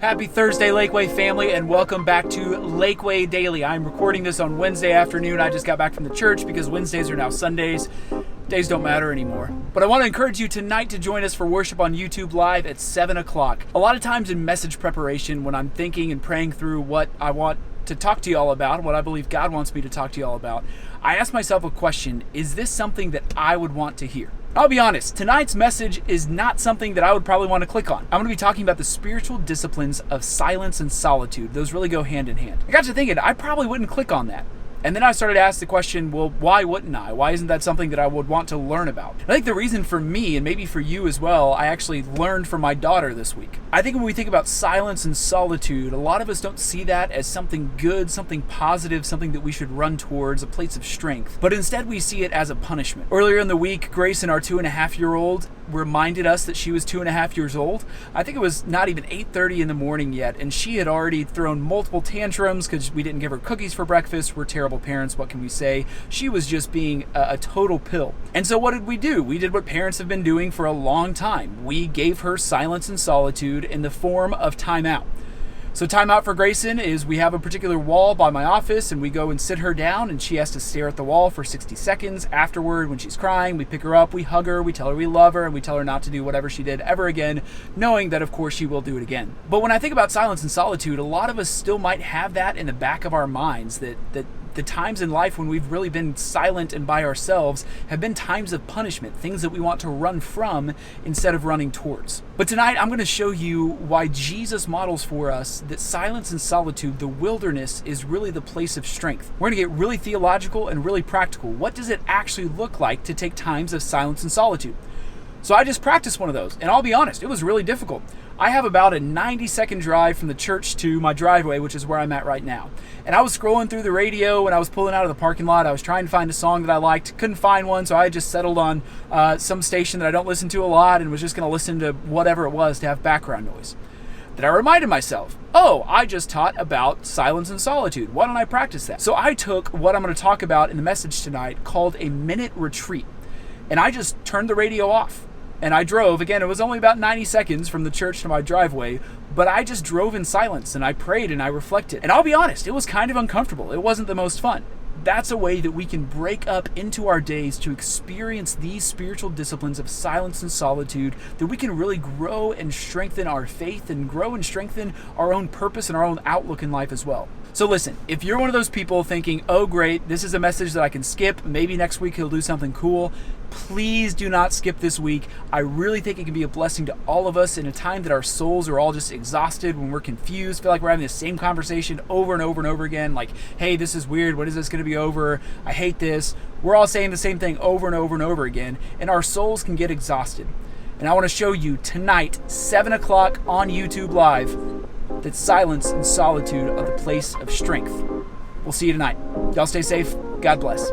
Happy Thursday, Lakeway family, and welcome back to Lakeway Daily. I'm recording this on Wednesday afternoon. I just got back from the church because Wednesdays are now Sundays. Days don't matter anymore. But I want to encourage you tonight to join us for worship on YouTube Live at 7 o'clock. A lot of times in message preparation, when I'm thinking and praying through what I want to talk to you all about, what I believe God wants me to talk to you all about, I ask myself a question: is this something that I would want to hear? I'll be honest, tonight's message is not something that I would probably want to click on. I'm going to be talking about the spiritual disciplines of silence and solitude. Those really go hand in hand. I got to thinking, I probably wouldn't click on that. And then I started to ask the question, well, why wouldn't I? Why isn't that something that I would want to learn about? I think the reason for me, and maybe for you as well, I actually learned from my daughter this week. I think when we think about silence and solitude, a lot of us don't see that as something good, something positive, something that we should run towards, a place of strength. But instead we see it as a punishment. Earlier in the week, Grayson, our 2.5-year-old, reminded us that she was 2.5 years old. I think it was not even 8:30 in the morning yet, and she had already thrown multiple tantrums because we didn't give her cookies for breakfast. We're terrible parents, what can we say? She was just being a total pill. And so what did we do? We did what parents have been doing for a long time. We gave her silence and solitude in the form of timeout. So timeout for Grayson is we have a particular wall by my office, and we go and sit her down, and she has to stare at the wall for 60 seconds. Afterward, when she's crying, we pick her up, we hug her, we tell her we love her, and we tell her not to do whatever she did ever again, knowing that of course she will do it again. But when I think about silence and solitude, a lot of us still might have that in the back of our minds, that the times in life when we've really been silent and by ourselves have been times of punishment, things that we want to run from instead of running towards. But tonight I'm going to show you why Jesus models for us that silence and solitude, the wilderness, is really the place of strength. We're going to get really theological and really practical. What does it actually look like to take times of silence and solitude? So I just practiced one of those, and I'll be honest, it was really difficult. I have about a 90-second drive from the church to my driveway, which is where I'm at right now. And I was scrolling through the radio when I was pulling out of the parking lot. I was trying to find a song that I liked, couldn't find one, so I just settled on some station that I don't listen to a lot and was just going to listen to whatever it was to have background noise. Then I reminded myself, oh, I just taught about silence and solitude. Why don't I practice that? So I took what I'm going to talk about in the message tonight called a minute retreat, and I just turned the radio off. And I drove. Again, it was only about 90 seconds from the church to my driveway, but I just drove in silence and I prayed and I reflected. And I'll be honest, it was kind of uncomfortable. It wasn't the most fun. That's a way that we can break up into our days to experience these spiritual disciplines of silence and solitude, that we can really grow and strengthen our faith and grow and strengthen our own purpose and our own outlook in life as well. So listen, if you're one of those people thinking, oh great, this is a message that I can skip, maybe next week he'll do something cool, please do not skip this week. I really think it can be a blessing to all of us in a time that our souls are all just exhausted, when we're confused, feel like we're having the same conversation over and over and over again, like, hey, this is weird, when is this going to be over? I hate this. We're all saying the same thing over and over and over again, and our souls can get exhausted. And I want to show you tonight, 7 o'clock on YouTube Live, that silence and solitude are the place of strength. We'll see you tonight. Y'all stay safe. God bless.